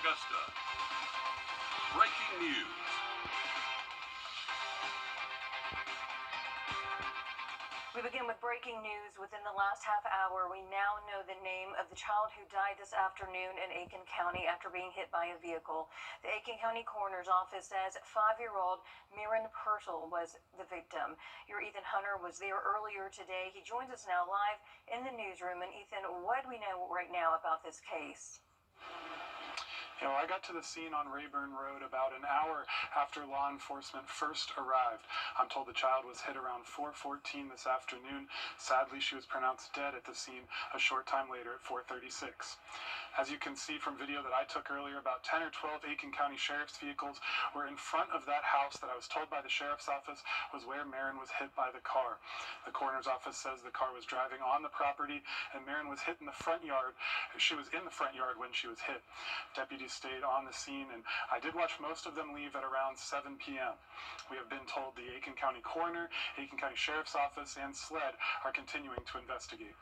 Augusta. Breaking news. We begin with breaking news. Within the last half hour, we now know the name of the child who died this afternoon in Aiken County after being hit by a vehicle. The Aiken County Coroner's Office says 5-year-old Miran Purtle was the victim. Your Ethan Hunter was there earlier today. He joins us now live in the newsroom. And Ethan, what do we know right now about this case? I got to the scene on Rayburn Road about an hour after law enforcement first arrived. I'm told the child was hit around 4:14 this afternoon. Sadly, she was pronounced dead at the scene a short time later at 4:36. As you can see from video that I took earlier, about 10 or 12 Aiken County Sheriff's vehicles were in front of that house that I was told by the Sheriff's Office was where Miran was hit by the car. The Coroner's Office says the car was driving on the property and Miran was hit in the front yard. She was in the front yard when she was hit. Deputies stayed on the scene, and I did watch most of them leave at around 7 p.m. We have been told the Aiken County Coroner, Aiken County Sheriff's Office, and SLED are continuing to investigate.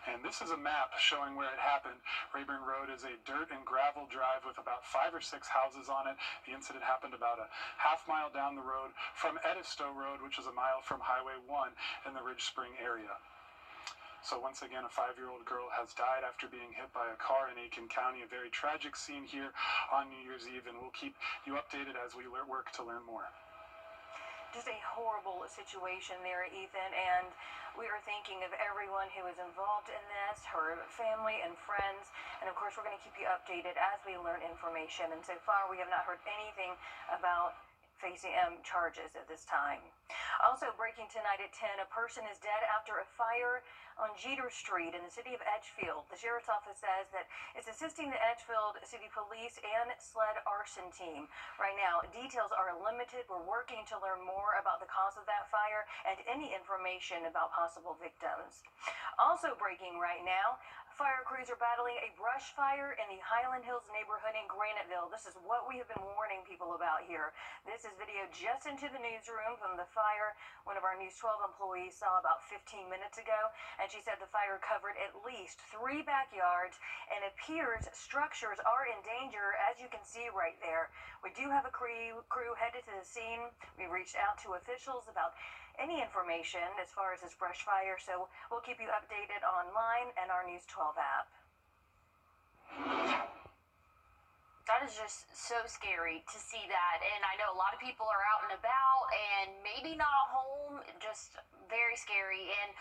And this is a map showing where it happened. Rayburn Road is a dirt and gravel drive with about 5 or 6 houses on it. The incident happened about a half-mile down the road from Edistow Road, which is a mile from Highway 1 in the Ridge Spring area. So once again, a 5-year-old girl has died after being hit by a car in Aiken County. A very tragic scene here on New Year's Eve, and we'll keep you updated as we work to learn more. Just a horrible situation there, Ethan, and we are thinking of everyone who is involved in this, her family and friends, and of course we're going to keep you updated as we learn information. And so far we have not heard anything about facing charges at this time. Also breaking tonight at 10, a person is dead after a fire on Jeter Street in the city of Edgefield. The Sheriff's Office says that it's assisting the Edgefield City Police and SLED arson team. Right now, details are limited. We're working to learn more about the cause of that fire and any information about possible victims. Also breaking right now, fire crews are battling a brush fire in the Highland Hills neighborhood in Graniteville. This is what we have been warning people about here. This is video just into the newsroom from the fire one of our News 12 employees saw about 15 minutes ago, and she said the fire covered at least 3 backyards and appears structures are in danger, as you can see right there. We do have a crew headed to the scene. We reached out to officials about any information as far as this brush fire, so we'll keep you updated online and our News 12 app. That is just so scary to see that, and I know a lot of people are out and about and maybe not home, just very scary. And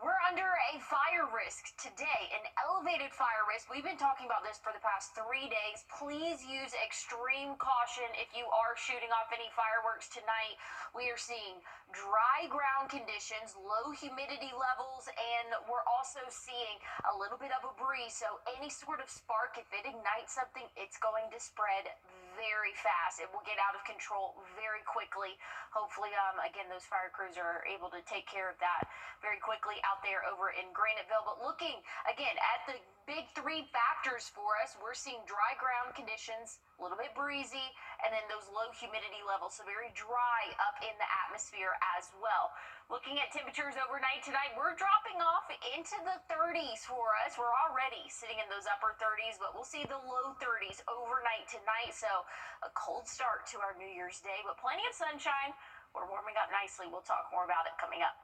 we're under a fire risk today, an elevated fire risk. We've been talking about this for the past 3 days. Please use extreme caution if you are shooting off any fireworks tonight. We are seeing dry ground conditions, low humidity levels, and we're also seeing a little bit of a breeze. So any sort of spark, if it ignites something, it's going to spread very fast. It will get out of control very quickly. Hopefully, again, those fire crews are able to take care of that very quickly out there over in Graniteville. But looking again at the big 3 factors for us, we're seeing dry ground conditions, a little bit breezy, and then those low humidity levels, so very dry up in the atmosphere as well. Looking at temperatures overnight tonight, we're dropping off into the 30s for us. We're already sitting in those upper 30s, but we'll see the low 30s overnight tonight, so a cold start to our New Year's Day, but plenty of sunshine. We're warming up nicely. We'll talk more about it coming up.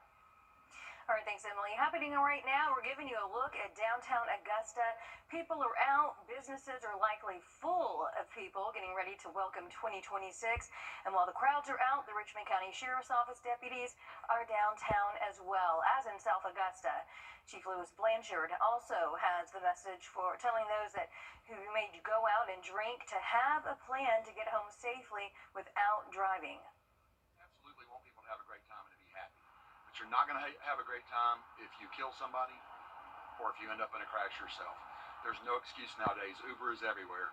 All right, thanks, Emily. Happening right now, we're giving you a look at downtown Augusta. People are out. Businesses are likely full of people getting ready to welcome 2026. And while the crowds are out, the Richmond County Sheriff's Office deputies are downtown as well, as in South Augusta. Chief Lewis Blanchard also has the message for telling those that who may go out and drink to have a plan to get home safely without driving. Absolutely want people to have a great time and to be happy. But you're not going to have a great time if you kill somebody or if you end up in a crash yourself. There's no excuse nowadays. Uber is everywhere.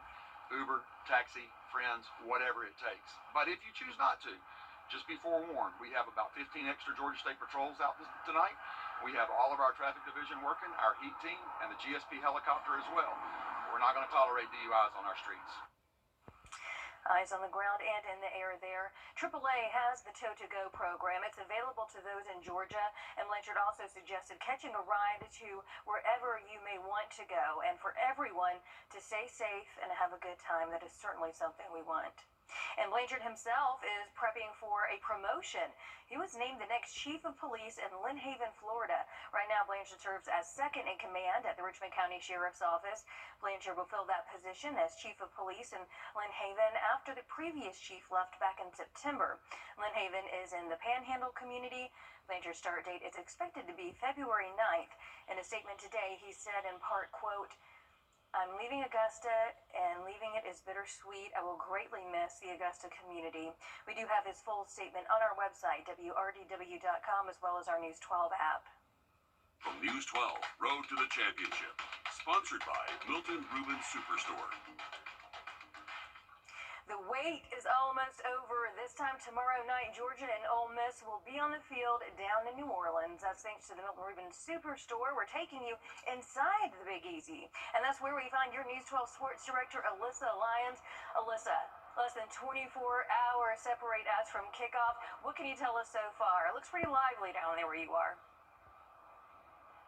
Uber, taxi, friends, whatever it takes. But if you choose not to, just be forewarned. We have about 15 extra Georgia State patrols out tonight. We have all of our traffic division working, our heat team, and the GSP helicopter as well. We're not going to tolerate DUIs on our streets. Eyes on the ground and in the air there. AAA has the Tow to Go program. It's available to those in Georgia, and Blanchard also suggested catching a ride to wherever you may want to go, and for everyone to stay safe and have a good time. That is certainly something we want. And Blanchard himself is prepping for a promotion. He was named the next chief of police in Lynn Haven, Florida. Right now, Blanchard serves as second in command at the Richmond County Sheriff's Office. Blanchard will fill that position as chief of police in Lynn Haven after the previous chief left back in September. Lynn Haven is in the Panhandle community. Blanchard's start date is expected to be February 9th. In a statement today, he said in part, quote, "I'm leaving Augusta, and leaving it is bittersweet. I will greatly miss the Augusta community." We do have his full statement on our website, wrdw.com, as well as our News 12 app. From News 12, Road to the Championship. Sponsored by Milton Rubens Superstore. The wait is almost over. This time tomorrow night, Georgia and Ole Miss will be on the field down in New Orleans. That's thanks to the Milton Rubens Superstore. We're taking you inside the Big Easy. And that's where we find your News 12 sports director, Alyssa Lyons. Alyssa, less than 24 hours separate us from kickoff. What can you tell us so far? It looks pretty lively down there where you are.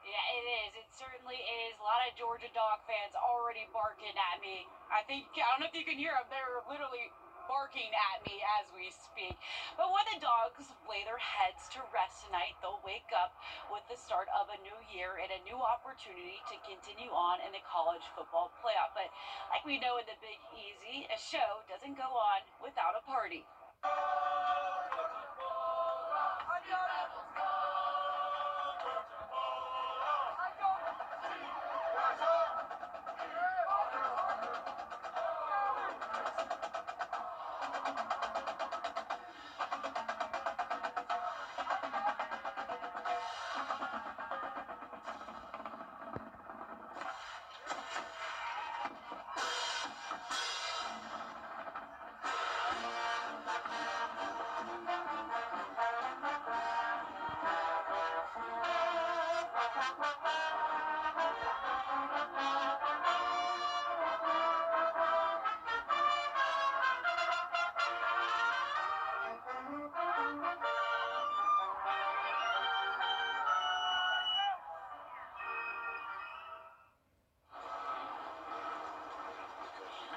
Yeah, it is. It certainly is. A lot of Georgia Dog fans already barking at me. I don't know if you can hear them. They're literally barking at me as we speak. But when the Dogs lay their heads to rest tonight, they'll wake up with the start of a new year and a new opportunity to continue on in the college football playoff. But like we know in the Big Easy, a show doesn't go on without a party.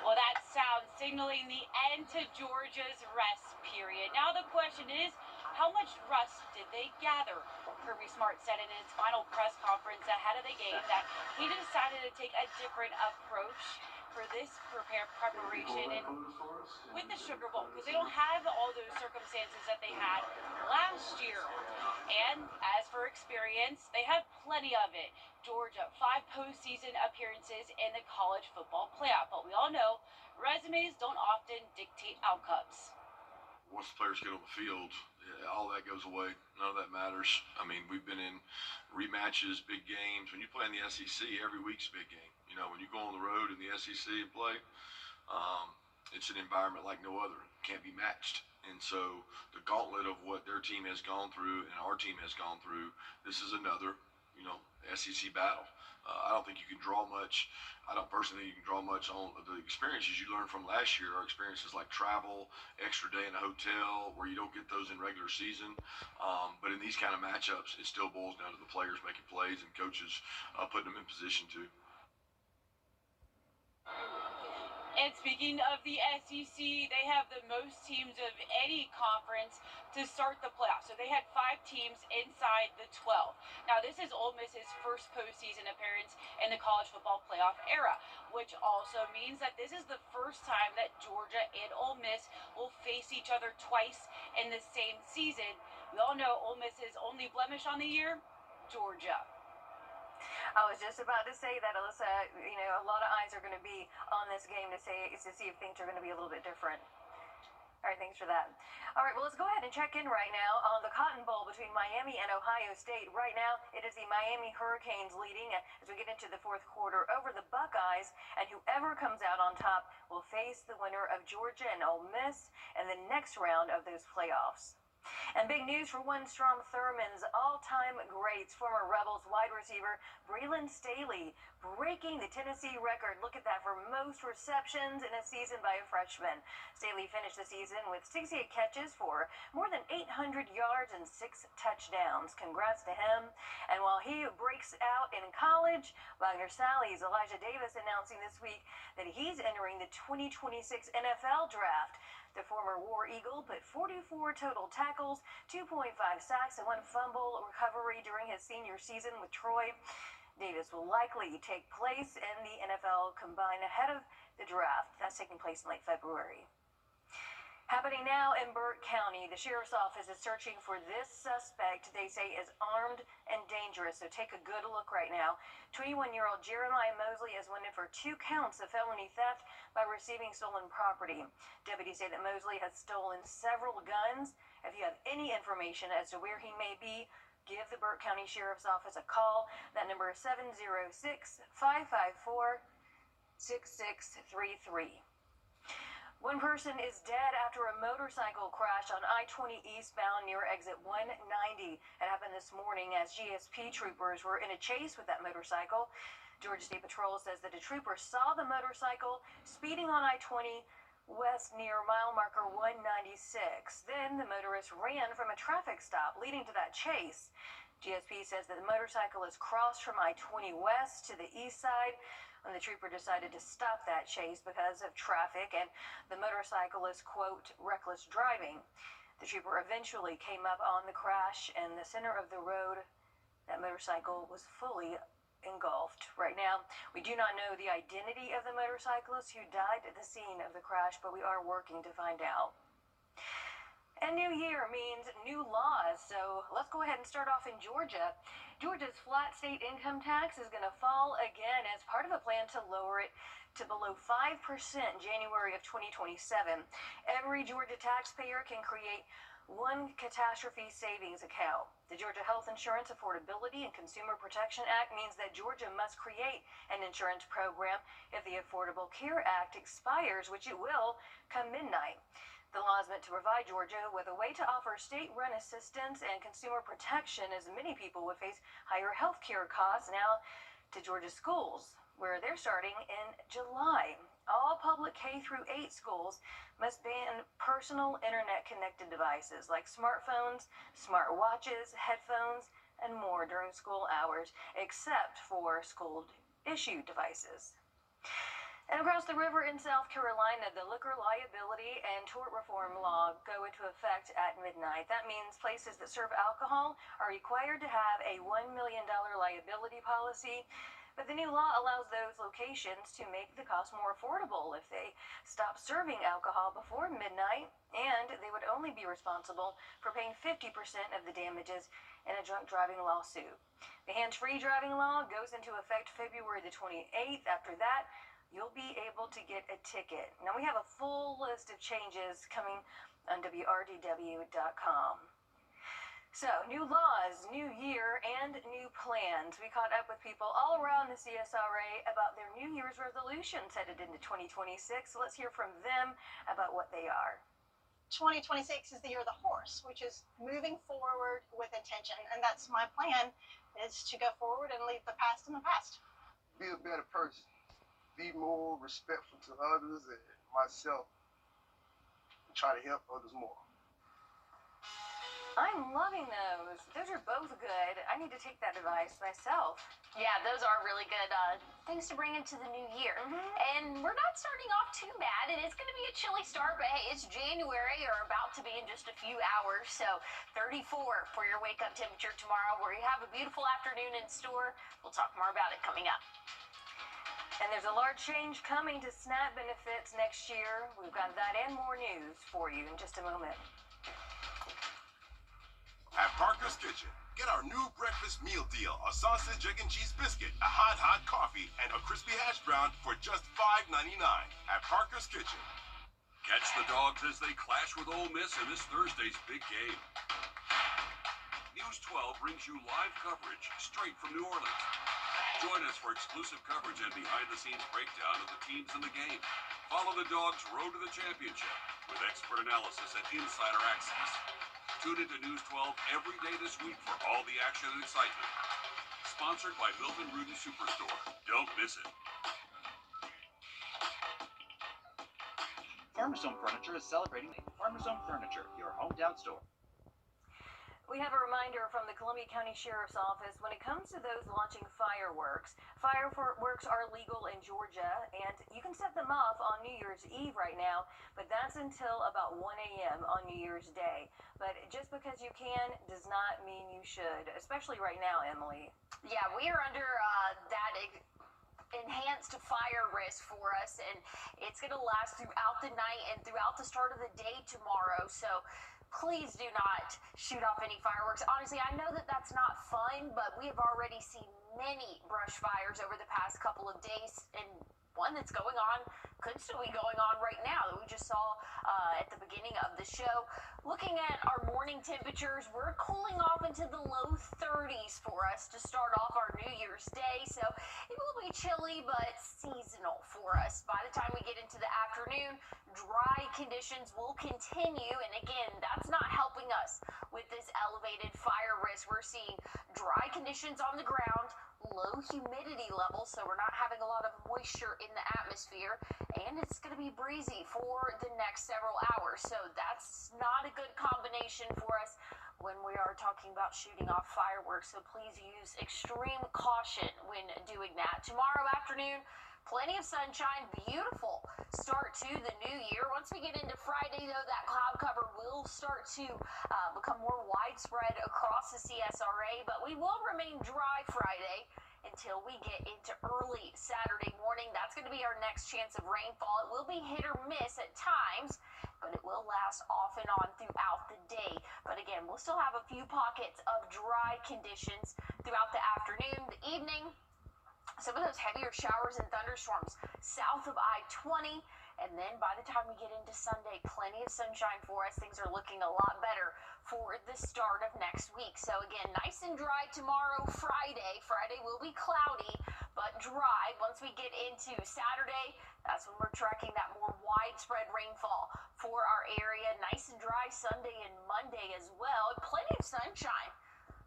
Well, that sounds signaling the end to Georgia's rest period. Now the question is, how much rust did they gather? Kirby Smart said in his final press conference ahead of the game that he decided to take a different approach for this preparation and with the Sugar Bowl, because they don't have all those circumstances that they had last year. And as for experience, they have plenty of it. Georgia, 5 postseason appearances in the college football playoff. But we all know resumes don't often dictate outcomes. Once the players get on the field, all that goes away. None of that matters. I mean, we've been in rematches, big games. When you play in the SEC, every week's a big game. You know, when you go on the road in the SEC and play, it's an environment like no other. It can't be matched. And so the gauntlet of what their team has gone through and our team has gone through, this is another, SEC battle. I don't think you can draw much. I don't personally think you can draw much on the experiences you learned from last year. Are experiences like travel, extra day in a hotel, where you don't get those in regular season. But in these kind of matchups, it still boils down to the players making plays and coaches putting them in position to. And speaking of the SEC, they have the most teams of any conference to start the playoffs. So they had 5 teams inside the 12. Now, this is Ole Miss's first postseason appearance in the college football playoff era, which also means that this is the first time that Georgia and Ole Miss will face each other twice in the same season. We all know Ole Miss's only blemish on the year, Georgia. I was just about to say that, Alyssa. A lot of eyes are going to be on this game to see if things are going to be a little bit different. All right, thanks for that. All right, well, let's go ahead and check in right now on the Cotton Bowl between Miami and Ohio State. Right now, it is the Miami Hurricanes leading as we get into the fourth quarter over the Buckeyes, and whoever comes out on top will face the winner of Georgia and Ole Miss in the next round of those playoffs. And big news for one Strom Thurmond's all-time greats, former Rebels wide receiver Braylon Staley, breaking the Tennessee record. Look at that, for most receptions in a season by a freshman. Staley finished the season with 68 catches for more than 800 yards and 6 touchdowns. Congrats to him. And while he breaks out in college, Wagner Sally's Elijah Davis announcing this week that he's entering the 2026 NFL draft. The former War Eagle put 44 total tackles, 2.5 sacks, and 1 fumble recovery during his senior season with Troy. Davis will likely take place in the NFL Combine ahead of the draft. That's taking place in late February. Happening now in Burke County, the sheriff's office is searching for this suspect they say is armed and dangerous, so take a good look right now. 21-year-old Jeremiah Mosley is wanted for 2 counts of felony theft by receiving stolen property. Deputies say that Mosley has stolen several guns. If you have any information as to where he may be, give the Burke County Sheriff's Office a call. That number is 706-554-6633. One person is dead after a motorcycle crash on I-20 eastbound near exit 190. It happened this morning as GSP troopers were in a chase with that motorcycle. Georgia State Patrol says that a trooper saw the motorcycle speeding on I-20 west near mile marker 196. Then the motorist ran from a traffic stop leading to that chase. GSP says that the motorcyclist crossed from I-20 west to the east side when the trooper decided to stop that chase because of traffic and the motorcyclist, quote, reckless driving. The trooper eventually came up on the crash in the center of the road. That motorcycle was fully engulfed. Right now, we do not know the identity of the motorcyclist who died at the scene of the crash, but we are working to find out. And new year means new laws, so let's go ahead and start off in Georgia. Georgia's flat state income tax is going to fall again as part of a plan to lower it to below 5% January of 2027. Every Georgia taxpayer can create one catastrophe savings account. The Georgia Health Insurance Affordability and Consumer Protection Act means that Georgia must create an insurance program if the Affordable Care Act expires, which it will come midnight. The law is meant to provide Georgia with a way to offer state-run assistance and consumer protection, as many people would face higher health care costs now to Georgia schools, where they're starting in July. All public K-8 schools must ban personal internet-connected devices like smartphones, smartwatches, headphones, and more during school hours, except for school-issued devices. And across the river in South Carolina, the liquor liability and tort reform law go into effect at midnight. That means places that serve alcohol are required to have a $1 million liability policy. But the new law allows those locations to make the cost more affordable if they stop serving alcohol before midnight, and they would only be responsible for paying 50% of the damages in a drunk driving lawsuit. The hands-free driving law goes into effect February the 28th. After that, you'll be able to get a ticket. Now, we have a full list of changes coming on Wrdw.com. So, new laws, new year, and new plans. We caught up with people all around the CSRA about their New Year's resolutions headed into 2026. So let's hear from them about what they are. 2026 is the year of the horse, which is moving forward with intention. And that's my plan, is to go forward and leave the past in the past. Be a better person. Be more respectful to others and myself, and try to help others more. I'm loving those. Those are both good. I need to take that advice myself. Yeah, those are really good things to bring into the new year. And we're not starting off too bad, and it's going to be a chilly start, but hey, it's January, or about to be in just a few hours, so 34 for your wake-up temperature tomorrow, where you have a beautiful afternoon in store. We'll talk more about it coming up. And there's a large change coming to SNAP benefits next year. We've got that and more news for you in just a moment. At Parker's Kitchen, get our new breakfast meal deal: a sausage, egg, and cheese biscuit, a hot coffee, and a crispy hash brown for just $5.99 at Parker's Kitchen. Catch the Dogs as they clash with Ole Miss in this Thursday's big game. News 12 brings you live coverage straight from New Orleans. Join us for exclusive coverage and behind-the-scenes breakdown of the teams in the game. Follow the Dogs' road to the championship with expert analysis and insider access. Tune into News 12 every day this week for all the action and excitement. Sponsored by Wrdw Superstore. Don't miss it. Farmers Home Furniture is celebrating Farmers Home Furniture, your hometown store. We have a reminder from the Columbia County Sheriff's Office when it comes to those launching fireworks. Fireworks are legal in Georgia, and you can set them off on New Year's Eve right now, but that's until about 1 a.m. on New Year's Day. But just because you can does not mean you should, especially right now, Emily. Yeah, we are under that enhanced fire risk for us, and it's going to last throughout the night and throughout the start of the day tomorrow. So please do not shoot off any fireworks. Honestly, I know that that's not fun, but we have already seen many brush fires over the past couple of days, and one that's going on could still be going on right now that we just saw at the beginning of the show. Looking at our morning temperatures, we're cooling off into the low 30s for us to start off our New Year's Day, so it will be chilly but seasonal for us. By the time we get into the afternoon, dry conditions will continue, and again, that's not helping us with this elevated fire risk. We're seeing dry conditions on the ground, low humidity levels, so we're not having a lot of moisture in the atmosphere, and it's going to be breezy for the next several hours. So that's not a good combination for us when we are talking about shooting off fireworks. So please use extreme caution when doing that. Tomorrow afternoon, plenty of sunshine, beautiful start to the new year. Once we get into Friday, though, that cloud cover will start to become more widespread across the CSRA, but we will remain dry Friday until we get into early Saturday morning. That's going to be our next chance of rainfall. It will be hit or miss at times, but it will last off and on throughout the day. But again, we'll still have a few pockets of dry conditions throughout the afternoon, the evening. Some of those heavier showers and thunderstorms south of I-20, and then by the time we get into Sunday, plenty of sunshine for us. Things are looking a lot better for the start of next week. So again, nice and dry tomorrow, Friday. Friday will be cloudy, but dry. Once we get into Saturday, that's when we're tracking that more widespread rainfall for our area. Nice and dry Sunday and Monday as well, and plenty of sunshine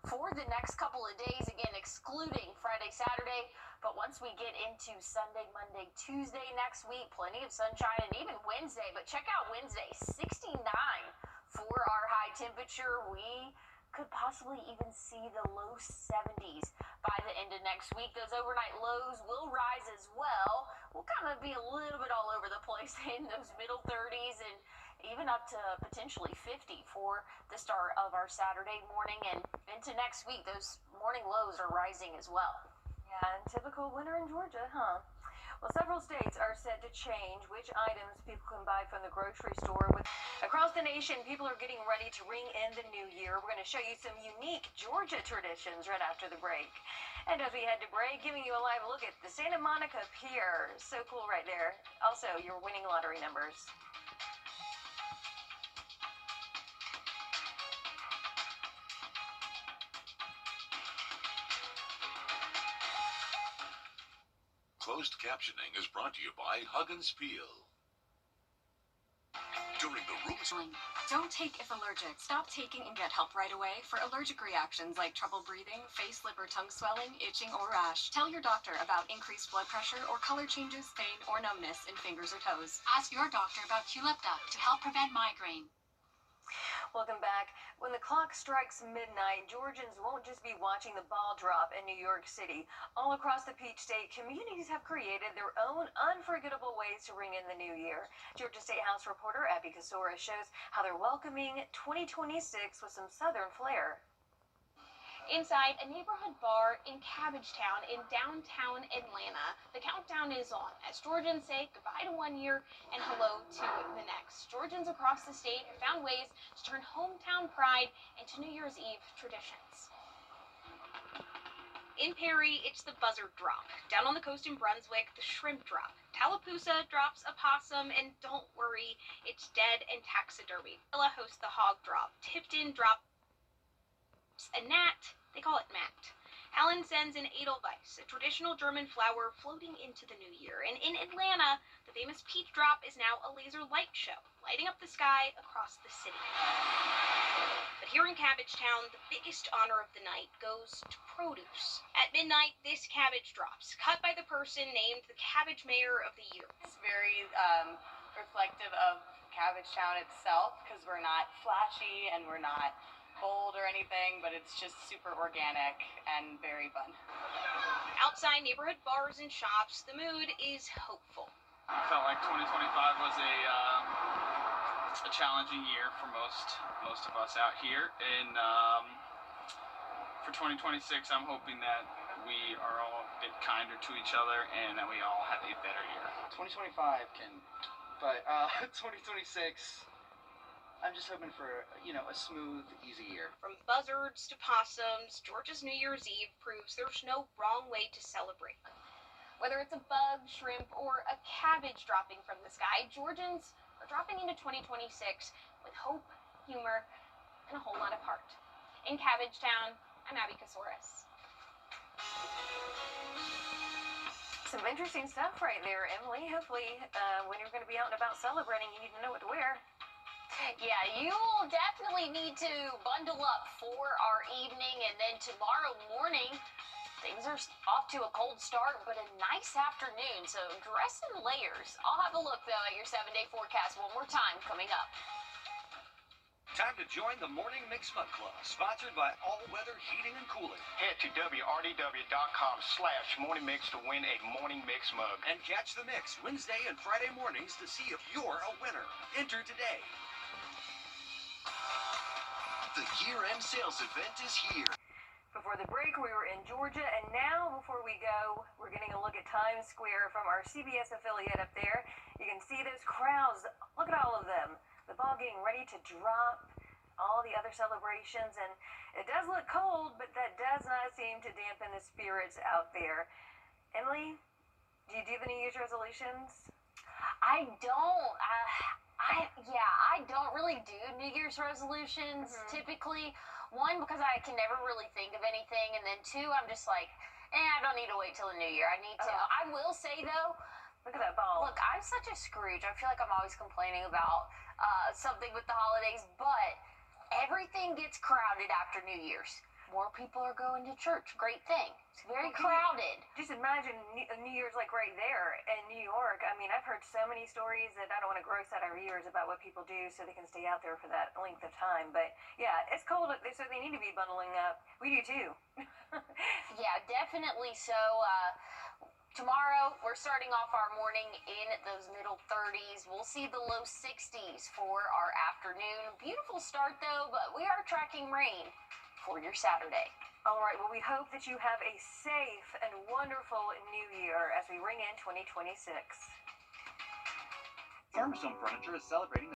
for the next couple of days, again, excluding Friday, Saturday. But once we get into Sunday, Monday, Tuesday next week, plenty of sunshine, and even Wednesday. But check out Wednesday, 69 for our high temperature. We could possibly even see the low 70s by the end of next week. Those overnight lows will rise as well. We'll kind of be a little bit all over the place in those middle 30s and even up to potentially 50 for the start of our Saturday morning, and into next week, those morning lows are rising as well. Yeah, and typical winter in Georgia, huh? Well, several states are set to change which items people can buy from the grocery store. Across the nation, people are getting ready to ring in the new year. We're going to show you some unique Georgia traditions right after the break. And as we head to break, giving you a live look at the Santa Monica Pier. So cool right there. Also, your winning lottery numbers. Closed captioning is brought to you by Hug and Peel. During the room... Don't take if allergic. Stop taking and get help right away for allergic reactions like trouble breathing, face, lip, or tongue swelling, itching, or rash. Tell your doctor about increased blood pressure or color changes, pain, or numbness in fingers or toes. Ask your doctor about Qulipta to help prevent migraine. Welcome back. When the clock strikes midnight, Georgians won't just be watching the ball drop in New York City. All across the Peach State, communities have created their own unforgettable ways to ring in the new year. Georgia State House reporter Abby Kasora shows how they're welcoming 2026 with some Southern flair. Inside a neighborhood bar in Cabbagetown in downtown Atlanta, the countdown is on as Georgians say goodbye to one year and hello to the next. Georgians across the state have found ways to turn hometown pride into New Year's Eve traditions. In Perry, it's the buzzard drop. Down on the coast in Brunswick, the shrimp drop. Tallapoosa drops a possum, and don't worry, it's dead and taxidermy. Villa hosts the hog drop. Tipton drops a gnat, they call it Matt. Alan sends an Edelweiss, a traditional German flower floating into the new year. And in Atlanta, the famous peach drop is now a laser light show, lighting up the sky across the city. But here in Cabbagetown, the biggest honor of the night goes to produce. At midnight, this cabbage drops, cut by the person named the Cabbage Mayor of the Year. It's very reflective of Cabbagetown itself, because we're not flashy and we're not bold or anything, but it's just super organic and very fun. Outside neighborhood bars and shops, the mood is hopeful. I felt like 2025 was a challenging year for most of us out here, and for 2026, I'm hoping that we are all a bit kinder to each other and that we all have a better year. 2025 but 2026. I'm just hoping for, a smooth, easy year. From buzzards to possums, Georgia's New Year's Eve proves there's no wrong way to celebrate. Whether it's a bug, shrimp, or a cabbage dropping from the sky, Georgians are dropping into 2026 with hope, humor, and a whole lot of heart. In Cabbagetown, I'm Abby Kasoris. Some interesting stuff right there, Emily. Hopefully, when you're going to be out and about celebrating, you need to know what to wear. Yeah, you'll definitely need to bundle up for our evening, and then tomorrow morning, things are off to a cold start, but a nice afternoon, so dress in layers. I'll have a look, though, at your 7-day forecast one more time coming up. Time to join the Morning Mix Mug Club, sponsored by All Weather Heating and Cooling. Head to WRDW.com/Morning Mix to win a Morning Mix mug. And catch the mix Wednesday and Friday mornings to see if you're a winner. Enter today. The year-end sales event is here. Before the break, we were in Georgia, and now, before we go, we're getting a look at Times Square from our CBS affiliate up there. You can see those crowds. Look at all of them. The ball getting ready to drop, all the other celebrations, and it does look cold, but that does not seem to dampen the spirits out there. Emily, do you do the New Year's resolutions? I don't. I don't really do New Year's resolutions typically. One, because I can never really think of anything, and then two, I'm just like, I don't need to wait till the new year. I need to. I will say though, look at that ball. Look, I'm such a Scrooge. I feel like I'm always complaining about something with the holidays, but everything gets crowded after New Year's. More people are going to church. Great thing. It's very crowded. Just imagine New Year's like right there in New York. I mean, I've heard so many stories that I don't want to gross out our viewers about what people do so they can stay out there for that length of time. But yeah, it's cold, so they need to be bundling up. We do too. Yeah, definitely so. Tomorrow, we're starting off our morning in those middle 30s. We'll see the low 60s for our afternoon. Beautiful start, though, but we are tracking rain for your Saturday. All right, well, we hope that you have a safe and wonderful new year as we ring in 2026. Farmers Home Furniture is celebrating